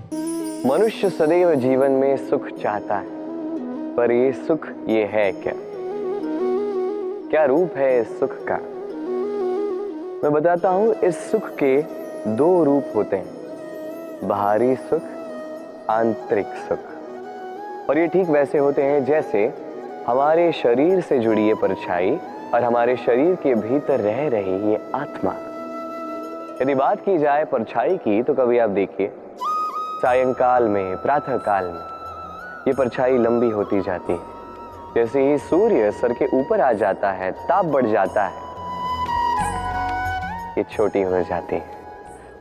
मनुष्य सदैव जीवन में सुख चाहता है, पर ये सुख ये है क्या? क्या रूप है इस सुख का? मैं बताता हूं। इस सुख के दो रूप होते हैं, बाहरी सुख, आंतरिक सुख। और ये ठीक वैसे होते हैं जैसे हमारे शरीर से जुड़ी ये परछाई और हमारे शरीर के भीतर रह रही ये आत्मा। यदि बात की जाए परछाई की, तो कभी आप देखिए सायंकाल में, प्रातः काल में ये परछाई लंबी होती जाती है। जैसे ही सूर्य सर के ऊपर आ जाता है, ताप बढ़ जाता है, ये छोटी हो जाती है।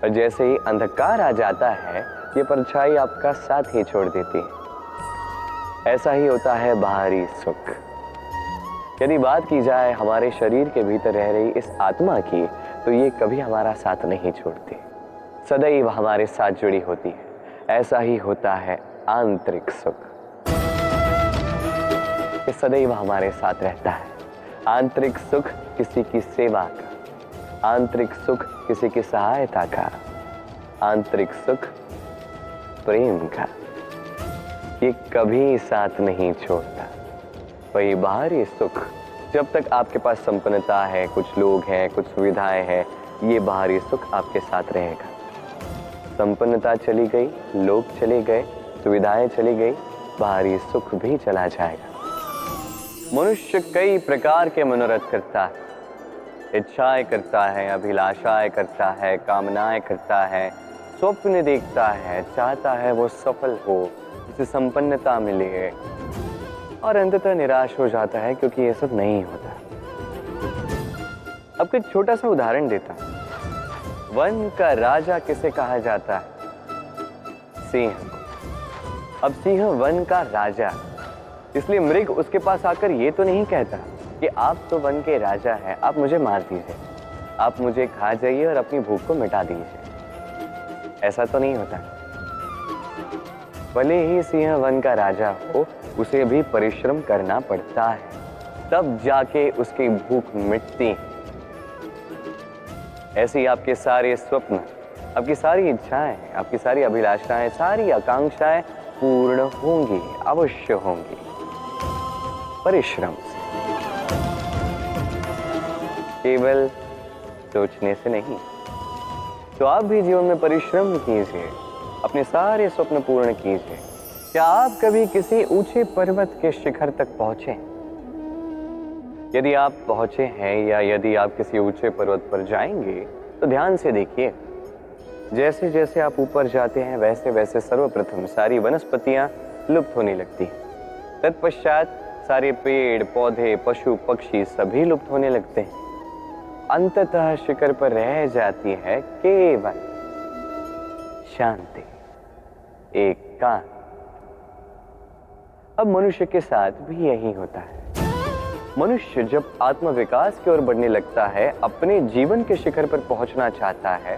और जैसे ही अंधकार आ जाता है, ये परछाई आपका साथ ही छोड़ देती है। ऐसा ही होता है बाहरी सुख। यदि बात की जाए हमारे शरीर के भीतर रह रही इस आत्मा की, तो ये कभी हमारा साथ नहीं छोड़ती, सदैव हमारे साथ जुड़ी होती है। ऐसा ही होता है आंतरिक सुख, ये सदैव हमारे साथ रहता है। आंतरिक सुख किसी की सेवा का, आंतरिक सुख किसी की सहायता का, आंतरिक सुख प्रेम का, ये कभी साथ नहीं छोड़ता। वही बाहरी सुख, जब तक आपके पास संपन्नता है, कुछ लोग हैं, कुछ सुविधाएं हैं, ये बाहरी सुख आपके साथ रहेगा। संपन्नता चली गई, लोग चले गए, सुविधाएं चली गई, बाहरी सुख भी चला जाएगा। मनुष्य कई प्रकार के मनोरथ करता है, इच्छाएं करता है, अभिलाषाएं करता है, कामनाएं करता है, स्वप्न देखता है, चाहता है वो सफल हो, उसे संपन्नता मिले, और अंततः निराश हो जाता है क्योंकि ये सब नहीं होता। अब एक छोटा सा उदाहरण देता हूं। वन का राजा किसे कहा जाता है? सिंह को। अब सिंह वन का राजा, इसलिए मृग उसके पास आकर ये तो नहीं कहता कि आप तो वन के राजा हैं, आप मुझे मार दीजिए, आप मुझे खा जाइए और अपनी भूख को मिटा दीजिए। ऐसा तो नहीं होता। भले ही सिंह वन का राजा हो, उसे भी परिश्रम करना पड़ता है, तब जाके उसकी भूख मिटती है। ऐसे ही आपके सारे स्वप्न, आपकी सारी इच्छाएं, आपकी सारी अभिलाषाएं, सारी आकांक्षाएं पूर्ण होंगी, अवश्य होंगी, परिश्रम से, केवल सोचने से नहीं। तो आप भी जीवन में परिश्रम कीजिए, अपने सारे स्वप्न पूर्ण कीजिए। क्या आप कभी किसी ऊंचे पर्वत के शिखर तक पहुंचे? यदि आप पहुंचे हैं या यदि आप किसी ऊंचे पर्वत पर जाएंगे, तो ध्यान से देखिए। जैसे जैसे आप ऊपर जाते हैं, वैसे वैसे सर्वप्रथम सारी वनस्पतियां लुप्त होने लगती हैं। तत्पश्चात सारे पेड़ पौधे, पशु पक्षी सभी लुप्त होने लगते हैं। अंततः शिखर पर रह जाती है केवल शांति, एकांत। अब मनुष्य के साथ भी यही होता है। मनुष्य जब आत्मविकास की ओर बढ़ने लगता है, अपने जीवन के शिखर पर पहुंचना चाहता है,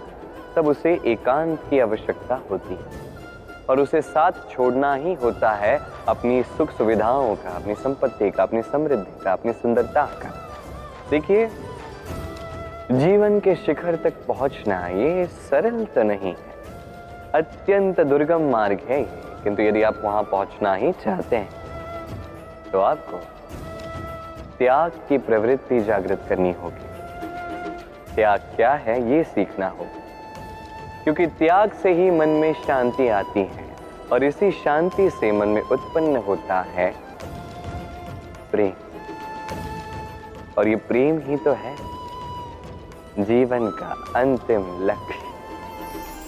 तब उसे एकांत की आवश्यकता होती है और उसे साथ छोड़ना ही होता है अपनी सुख सुविधाओं का, अपनी संपत्ति का, अपनी समृद्धि का, अपनी सुंदरता का। देखिए, जीवन के शिखर तक पहुंचना ये सरल तो नहीं है, अत्यंत दुर्गम मार्ग है ये। किंतु यदि आप वहां पहुंचना ही चाहते हैं, तो आपको त्याग की प्रवृत्ति जागृत करनी होगी। त्याग क्या है ये सीखना होगा, क्योंकि त्याग से ही मन में शांति आती है और इसी शांति से मन में उत्पन्न होता है प्रेम। और ये प्रेम ही तो है जीवन का अंतिम लक्ष्य।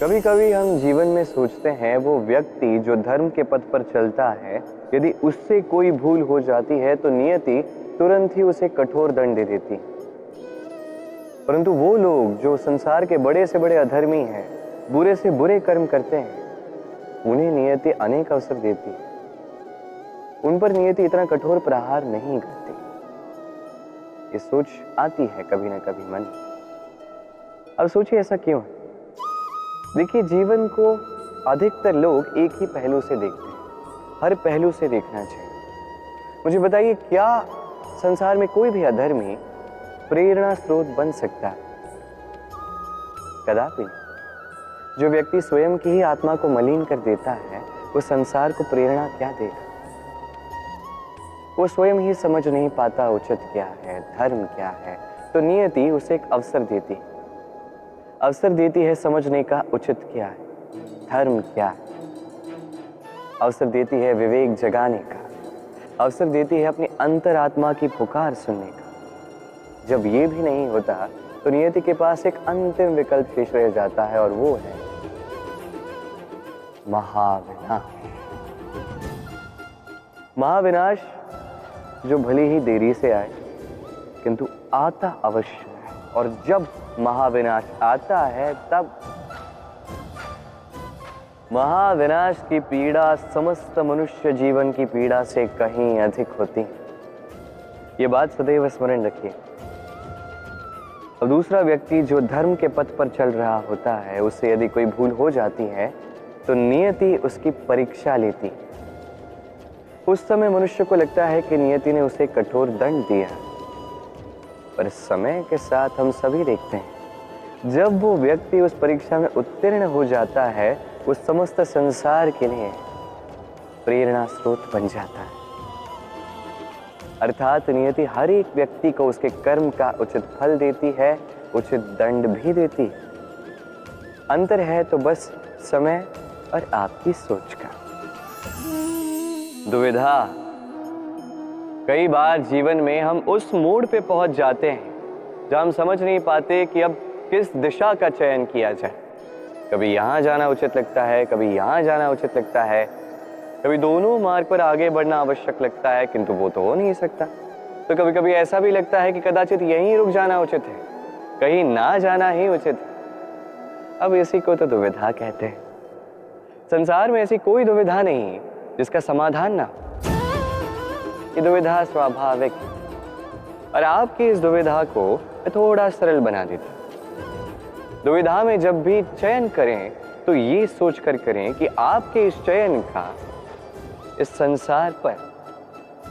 कभी कभी हम जीवन में सोचते हैं वो व्यक्ति जो धर्म के पथ पर चलता है, यदि उससे कोई भूल हो जाती है तो नियति तुरंत ही उसे कठोर दंड दे देती है। परंतु वो लोग जो संसार के बड़े से बड़े अधर्मी हैं, बुरे से बुरे कर्म करते हैं, उन्हें नियति अनेक अवसर देती है। उन पर नियति इतना कठोर प्रहार नहीं करती। ये सोच आती है कभी ना कभी मन में। अब सोचिए ऐसा क्यों है? देखिए, जीवन को अधिकतर लोग एक ही पहलू से देखते हैं। हर पहलू से देखना चाहिए। मुझे बताइए, क्या संसार में कोई भी अधर्मी प्रेरणा स्रोत बन सकता है? कदापि नहीं। जो व्यक्ति स्वयं की ही आत्मा को मलिन कर देता है, वो संसार को प्रेरणा क्या देगा? वो स्वयं ही समझ नहीं पाता उचित क्या है, धर्म क्या है, तो नियति उसे एक अवसर देती है समझने का उचित क्या है, धर्म क्या है। अवसर देती है विवेक जगाने का, अवसर देती है अपनी अंतरात्मा की पुकार सुनने का। जब ये भी नहीं होता तो नियति के पास एक अंतिम विकल्प शेष रह जाता है, और वो है महाविनाश। महाविनाश जो भले ही देरी से आए किंतु आता अवश्य है, और जब महाविनाश आता है तब महाविनाश की पीड़ा समस्त मनुष्य जीवन की पीड़ा से कहीं अधिक होती। ये बात सदैव स्मरण रखिए। अब दूसरा व्यक्ति जो धर्म के पथ पर चल रहा होता है, उससे यदि कोई भूल हो जाती है तो नियति उसकी परीक्षा लेती। उस समय मनुष्य को लगता है कि नियति ने उसे कठोर दंड दिया, पर समय के साथ हम सभी देखते हैं जब वो व्यक्ति उस परीक्षा में उत्तीर्ण हो जाता है, वो समस्त संसार के लिए प्रेरणा स्रोत बन जाता है। अर्थात नियति हर एक व्यक्ति को उसके कर्म का उचित फल देती है, उचित दंड भी देती है। अंतर है तो बस समय और आपकी सोच का। दुविधा। कई बार जीवन में हम उस मोड़ पे पहुंच जाते हैं जहां हम समझ नहीं पाते कि अब किस दिशा का चयन किया जाए। कभी यहां जाना उचित लगता है, कभी यहां जाना उचित लगता है, कभी दोनों मार्ग पर आगे बढ़ना आवश्यक लगता है, किंतु वो तो हो नहीं सकता। तो कभी कभी ऐसा भी लगता है कि कदाचित यहीं रुक जाना उचित है, कहीं ना जाना ही उचित है। अब इसी को तो दुविधा कहते हैं। संसार में ऐसी कोई दुविधा नहीं जिसका समाधान ना हो। ये दुविधा स्वाभाविक है, और आपकी इस दुविधा को थोड़ा सरल बना देती। दुविधा में जब भी चयन करें तो ये सोच कर करें कि आपके इस चयन का इस संसार पर,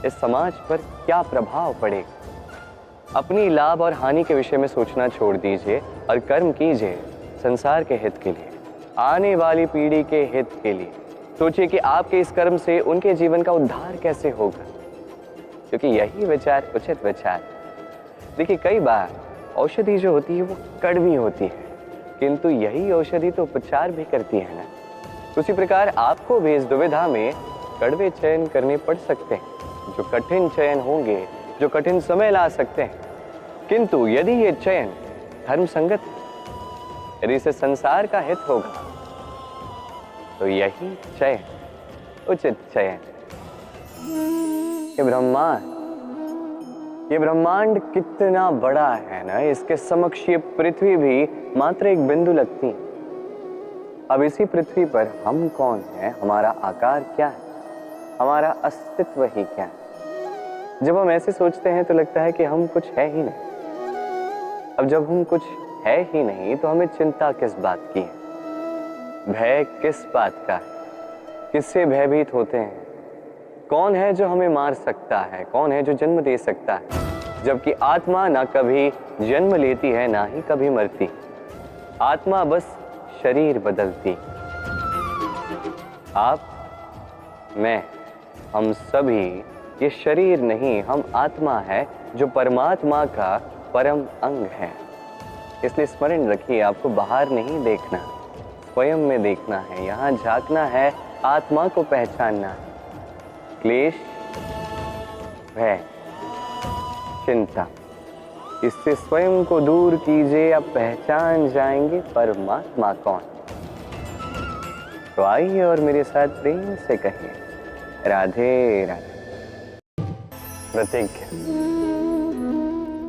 इस समाज पर क्या प्रभाव पड़ेगा। अपनी लाभ और हानि के विषय में सोचना छोड़ दीजिए और कर्म कीजिए संसार के हित के लिए, आने वाली पीढ़ी के हित के लिए। सोचिए कि आपके इस कर्म से उनके जीवन का उद्धार कैसे होगा, क्योंकि यही विचार उचित विचार। देखिए, कई बार औषधि जो होती है वो कड़वी होती है, किंतु यही औषधि तो उपचार भी करती है ना। उसी प्रकार आपको भी इस दुविधा में कड़वे चयन करने पड़ सकते हैं, जो कठिन चयन होंगे, जो कठिन समय ला सकते हैं। किंतु यदि ये चयन धर्म संगत, यदि इसे संसार का हित होगा, तो यही चयन उचित चयन। ये ब्रह्मांड कितना बड़ा है ना, इसके समक्ष ये पृथ्वी भी मात्र एक बिंदु लगती है। अब इसी पृथ्वी पर हम कौन है, हमारा आकार क्या है, हमारा अस्तित्व ही क्या है। जब हम ऐसे सोचते हैं तो लगता है कि हम कुछ है ही नहीं। अब जब हम कुछ है ही नहीं तो हमें चिंता किस बात की है, भय किस बात का है, किससे भयभीत होते हैं, कौन है जो हमें मार सकता है, कौन है जो जन्म दे सकता है। जबकि आत्मा ना कभी जन्म लेती है, ना ही कभी मरती। आत्मा बस शरीर बदलती। आप, मैं, हम सभी ये शरीर नहीं, हम आत्मा है जो परमात्मा का परम अंग है। इसलिए स्मरण रखिए, आपको बाहर नहीं देखना, स्वयं में देखना है। यहाँ झांकना है, आत्मा को पहचानना है। क्लेश, भय, चिंता, इससे स्वयं को दूर कीजिए, आप पहचान जाएंगे परमात्मा कौन। तो आइए और मेरे साथ प्रेम से कहिए, राधे राधे। प्रतिज्ञा,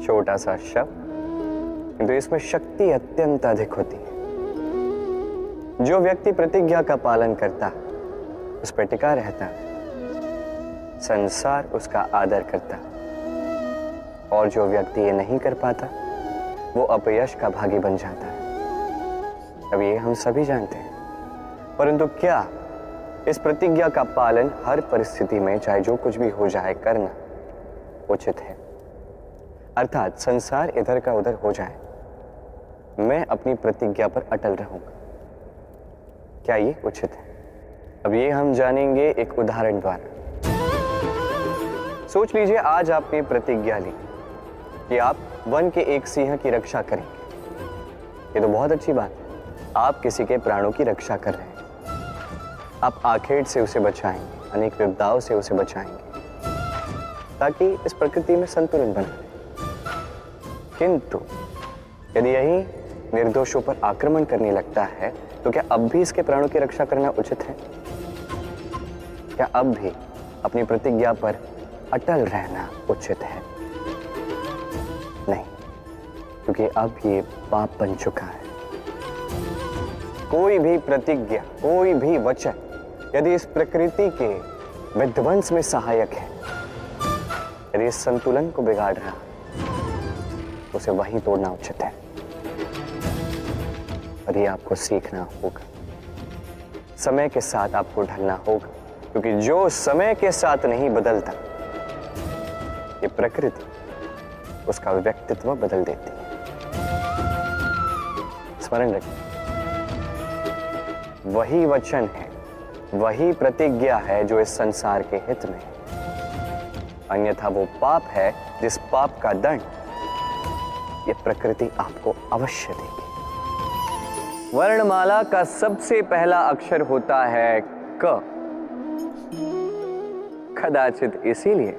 छोटा सा शब्द, किंतु इसमें शक्ति अत्यंत अधिक होती है। जो व्यक्ति प्रतिज्ञा का पालन करता, उस पर टिका रहता, संसार उसका आदर करता। और जो व्यक्ति ये नहीं कर पाता, वो अपयश का भागी बन जाता है। अब ये हम सभी जानते हैं, परंतु क्या इस प्रतिज्ञा का पालन हर परिस्थिति में, चाहे जो कुछ भी हो जाए, करना उचित है? अर्थात संसार इधर का उधर हो जाए, मैं अपनी प्रतिज्ञा पर अटल रहूंगा। क्या ये उचित है? अब ये हम जानेंगे एक उदाहरण द्वारा। सोच लीजिए आज आपने प्रतिज्ञा ली कि आप वन के एक सिंह की रक्षा करेंगे। ये तो बहुत अच्छी बात है, आप किसी के प्राणों की रक्षा कर रहे हैं। आप आखेट से उसे बचाएंगे, अनेक विपदाओं से उसे बचाएंगे ताकि इस प्रकृति में संतुलन बना रहे। किंतु यदि यही निर्दोषों पर आक्रमण करने लगता है तो क्या अब भी इसके प्राणों की रक्षा करना उचित है? क्या अब भी अपनी प्रतिज्ञा पर अटल रहना उचित है? नहीं, क्योंकि अब ये पाप बन चुका है। कोई भी प्रतिज्ञा, कोई भी वचन यदि इस प्रकृति के विध्वंस में सहायक है, यदि इस संतुलन को बिगाड़ रहा, उसे वहीं तोड़ना उचित है। और ये आपको सीखना होगा, समय के साथ आपको ढलना होगा, क्योंकि जो समय के साथ नहीं बदलता, ये प्रकृति उसका व्यक्तित्व बदल देती है। स्मरण रखिए, वही वचन है, वही प्रतिज्ञा है जो इस संसार के हित में है। अन्यथा वो पाप है जिस पाप का दंड ये प्रकृति आपको अवश्य देगी। वर्णमाला का सबसे पहला अक्षर होता है क। कदाचित इसीलिए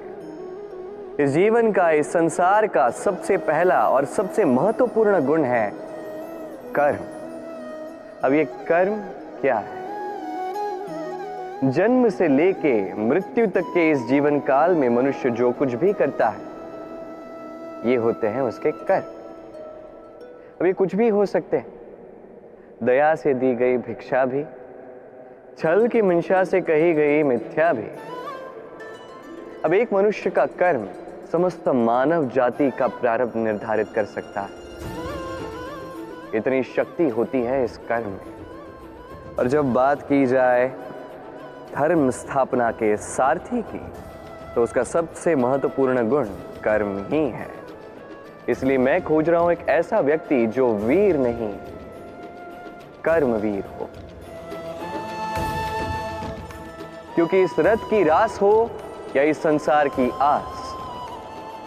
इस जीवन का, इस संसार का सबसे पहला और सबसे महत्वपूर्ण गुण है कर्म। अब ये कर्म क्या है? जन्म से लेके मृत्यु तक के इस जीवन काल में मनुष्य जो कुछ भी करता है, ये होते हैं उसके कर्म। अब ये कुछ भी हो सकते हैं, दया से दी गई भिक्षा भी, छल की मंशा से कही गई मिथ्या भी। अब एक मनुष्य का कर्म समस्त मानव जाति का प्रारब्ध निर्धारित कर सकता है। इतनी शक्ति होती है इस कर्म में। और जब बात की जाए धर्म स्थापना के सारथी की, तो उसका सबसे महत्वपूर्ण गुण कर्म ही है। इसलिए मैं खोज रहा हूं एक ऐसा व्यक्ति जो वीर नहीं, कर्मवीर हो। क्योंकि इस रथ की रास हो या इस संसार की आस,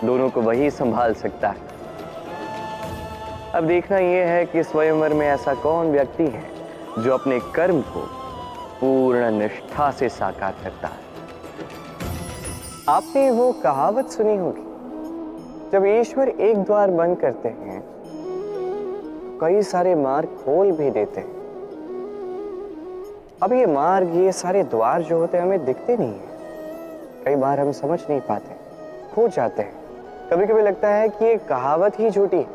दोनों को वही संभाल सकता है। अब देखना यह है कि स्वयंवर में ऐसा कौन व्यक्ति है जो अपने कर्म को पूर्ण निष्ठा से साकार करता है। आपने वो कहावत सुनी होगी, जब ईश्वर एक द्वार बंद करते हैं, कई सारे मार्ग खोल भी देते हैं। अब ये मार्ग, ये सारे द्वार जो होते हैं हमें दिखते नहीं है। कई बार हम समझ नहीं पाते, खो जाते हैं। कभी कभी लगता है कि ये कहावत ही झूठी है,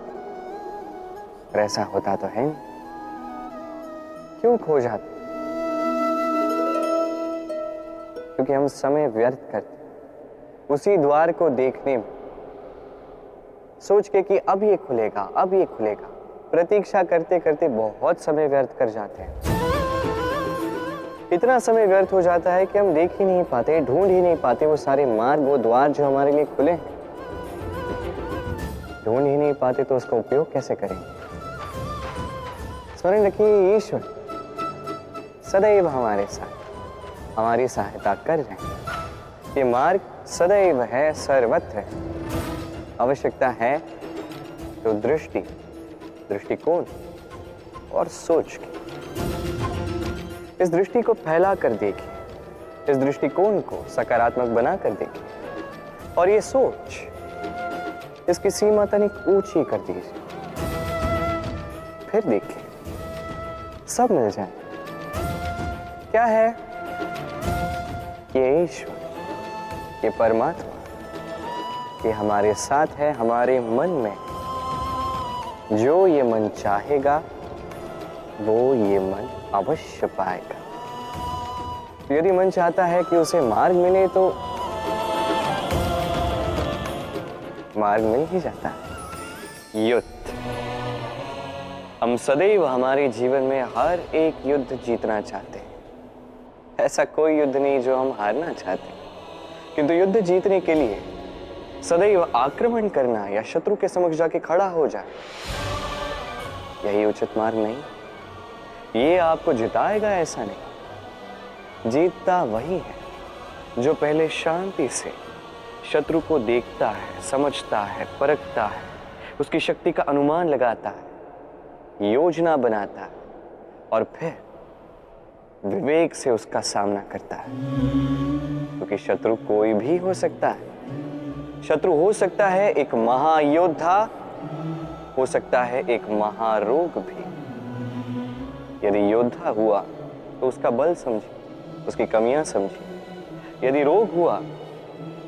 पर ऐसा होता तो है नहीं। क्यों खो जाते? क्योंकि हम समय व्यर्थ करते उसी द्वार को देखने में, सोच के कि अब ये खुलेगा, अब ये खुलेगा। प्रतीक्षा करते करते बहुत समय व्यर्थ कर जाते हैं। इतना समय व्यर्थ हो जाता है कि हम देख ही नहीं पाते, ढूंढ ही नहीं पाते वो सारे मार्ग, वो द्वार जो हमारे लिए खुले हैं। ढूंढ ही नहीं पाते तो उसका उपयोग कैसे करेंगे? स्मरण रखिए, ईश्वर सदैव हमारे साथ, हमारी सहायता कर रहे हैं। ये मार्ग सदैव है, सर्वत्र है। आवश्यकता है तो दृष्टि, दृष्टिकोण और सोच की। इस दृष्टि को फैला कर देखिए, इस दृष्टिकोण को सकारात्मक बना कर देखिए, और ये सोच, इसकी सीमा तनिक ऊंची कर दीजिए। फिर देखिए, सब मिल जाए। क्या है? ये ईश्वर, ये परमात्मा, ये हमारे साथ है, हमारे मन में। जो ये मन चाहेगा वो ये मन अवश्य पाएगा। यदि मन चाहता है कि उसे मार्ग मिले तो मार्ग मिल ही जाता है। युद्ध, हम सदैव हमारे जीवन में हर एक युद्ध जीतना चाहते हैं। ऐसा कोई युद्ध नहीं जो हम हारना चाहते, किंतु युद्ध जीतने के लिए सदैव आक्रमण करना या शत्रु के समक्ष जाके खड़ा हो जाए, यही उचित मार्ग नहीं। ये आपको जिताएगा ऐसा नहीं। जीतता वही है जो पहले शांति से शत्रु को देखता है, समझता है, परखता है, उसकी शक्ति का अनुमान लगाता है, योजना बनाता है और फिर विवेक से उसका सामना करता है। क्योंकि शत्रु कोई भी हो सकता है। शत्रु हो सकता है एक महायोद्धा, हो सकता है एक महारोग भी। यदि योद्धा हुआ तो उसका बल समझिए, उसकी कमियां समझिए। यदि रोग हुआ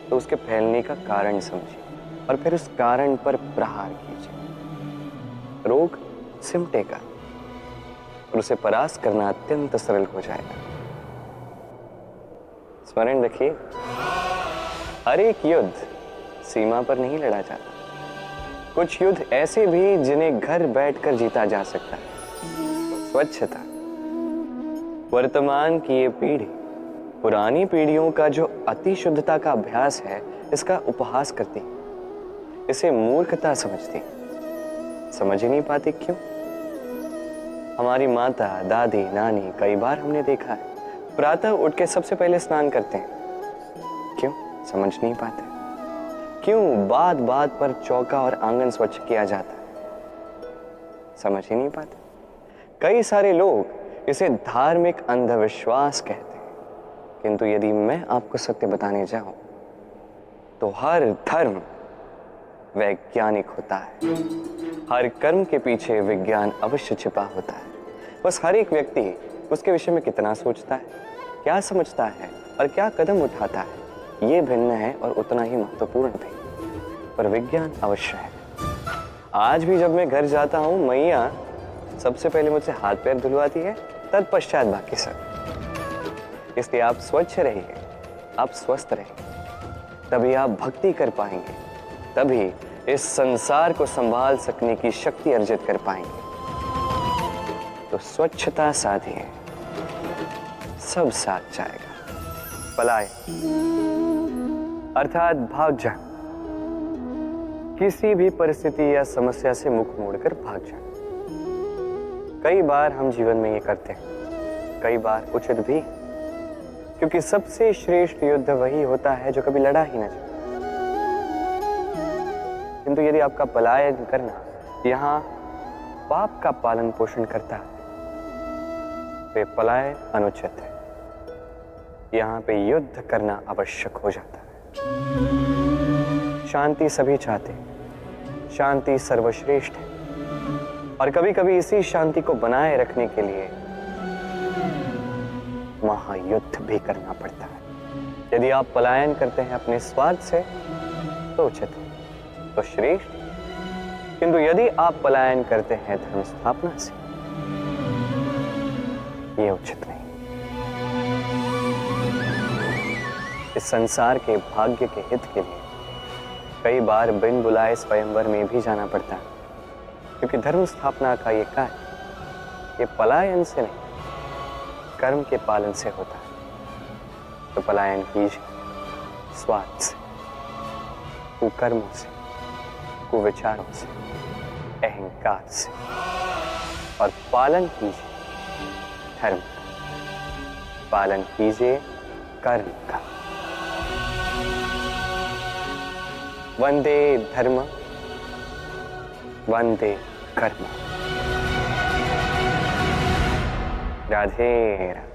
तो उसके फैलने का कारण समझिए और फिर उस कारण पर प्रहार कीजिए। रोग सिमटेगा और उसे परास्त करना अत्यंत सरल हो जाएगा। स्मरण रखिए, हर एक युद्ध सीमा पर नहीं लड़ा जाता। कुछ युद्ध ऐसे भी जिन्हें घर बैठकर जीता जा सकता है। स्वच्छता। वर्तमान की ये पीढ़ी पुरानी पीढ़ियों का जो अति शुद्धता का अभ्यास है, इसका उपहास करती, इसे मूर्खता समझती। समझ ही नहीं पाती क्यों? हमारी माता, दादी, नानी कई बार हमने देखा है प्रातः उठ के सबसे पहले स्नान करते हैं। क्यों? समझ नहीं पाते। क्यों बात बात पर चौका और आंगन स्वच्छ किया जाता है? समझ ही नहीं पाते। कई सारे लोग इसे धार्मिक अंधविश्वास कहते हैं, किंतु यदि मैं आपको सत्य बताने जाऊं तो हर धर्म वैज्ञानिक होता है। हर कर्म के पीछे विज्ञान अवश्य छिपा होता है। बस हर एक व्यक्ति उसके विषय में कितना सोचता है, क्या समझता है और क्या कदम उठाता है, ये भिन्न है और उतना ही महत्वपूर्ण भी। पर विज्ञान अवश्य है। आज भी जब मैं घर जाता हूं, मैया सबसे पहले मुझसे हाथ पैर धुलवाती है, तत्पश्चात बाकी सब। इसलिए आप स्वच्छ रहिए, आप स्वस्थ रहिए, तभी आप भक्ति कर पाएंगे, तभी इस संसार को संभाल सकने की शक्ति अर्जित कर पाएंगे। तो स्वच्छता साधिए, सब साथ जाएगा। पलाए अर्थात भाग जाए। किसी भी परिस्थिति या समस्या से मुख मोड़कर भाग जाए। कई बार हम जीवन में ये करते हैं, कई बार उचित भी, क्योंकि सबसे श्रेष्ठ युद्ध वही होता है जो कभी लड़ा ही न जाए। किंतु यदि आपका पलायन करना यहाँ पाप का पालन पोषण करता है तो ये पलायन अनुचित है। यहाँ पे युद्ध करना आवश्यक हो जाता है। शांति सभी चाहते हैं, शांति सर्वश्रेष्ठ है और कभी कभी इसी शांति को बनाए रखने के लिए महायुद्ध भी करना पड़ता है। यदि आप पलायन करते हैं अपने स्वार्थ से तो उचित है, तो श्रेष्ठ। किंतु यदि आप पलायन करते हैं धर्म स्थापना से, ये उचित नहीं। इस संसार के भाग्य के हित के लिए कई बार बिन बुलाए स्वयंवर में भी जाना पड़ता है, क्योंकि धर्म स्थापना का ये कार्य ये पलायन से नहीं, कर्म के पालन से होता है। तो पलायन कीजिए स्वार्थ से, कुकर्मों से, कुविचारों से, अहंकार से, और पालन कीजिए धर्म का, पालन कीजिए कर्म का। वंदे धर्म, वंदे कर्म। राधे राधे।